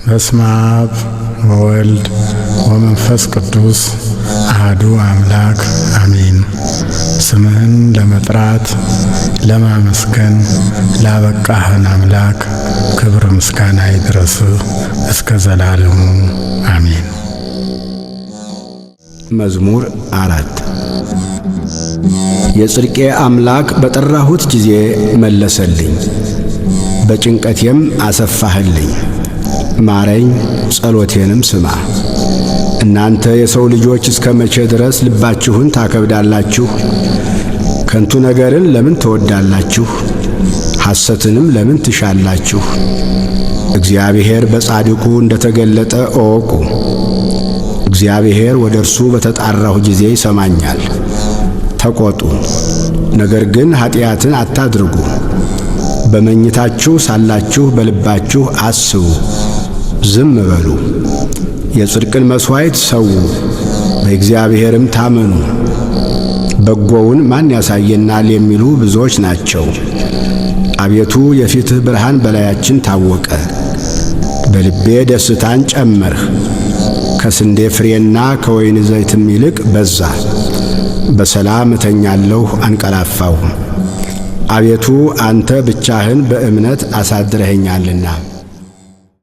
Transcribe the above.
በስመ አብ ወወልድ ወመንፈስ ቅዱስ አሐዱ አምላክ አሜን። ስምህን ለመጥራት ለማመስገን ላበቃህን አምላክ ክብር ምስጋና ይድረስህ እስከ ዘላለሙ አሜን። መዝሙር 4 የጽድቄ አምላክ በጠራሁት ጊዜ መለሰልኝ፣ በጭንቀቴም አሰፋህልኝ። ማረኝ፣ ጸሎቴንም ስማ። እናንተ የሰው ልጆች እስከ መቼ ድረስ ልባችሁን ታከብዳላችሁ? ከንቱ ነገርን ለምን ትወዳላችሁ? ሐሰትንም ለምን ትሻላችሁ? እግዚአብሔር በጻድቁ እንደተገለጠ እወቁ። እግዚአብሔር ወደ እርሱ በተጣራሁ ጊዜ ይሰማኛል። ተቆጡ፣ ነገር ግን ኀጢአትን አታድርጉ። በመኝታችሁ ሳላችሁ በልባችሁ አስቡ፣ ዝም በሉ። የጽድቅን መሥዋዕት ሰው፣ በእግዚአብሔርም ታመኑ። በጎውን ማን ያሳየናል የሚሉ ብዙዎች ናቸው። አቤቱ የፊትህ ብርሃን በላያችን ታወቀ። በልቤ ደስታን ጨመርህ፣ ከስንዴ ፍሬና ከወይን ዘይትም ይልቅ በዛ። በሰላም እተኛለሁ አንቀላፋሁ። አቤቱ አንተ ብቻህን በእምነት አሳድረኸኛልና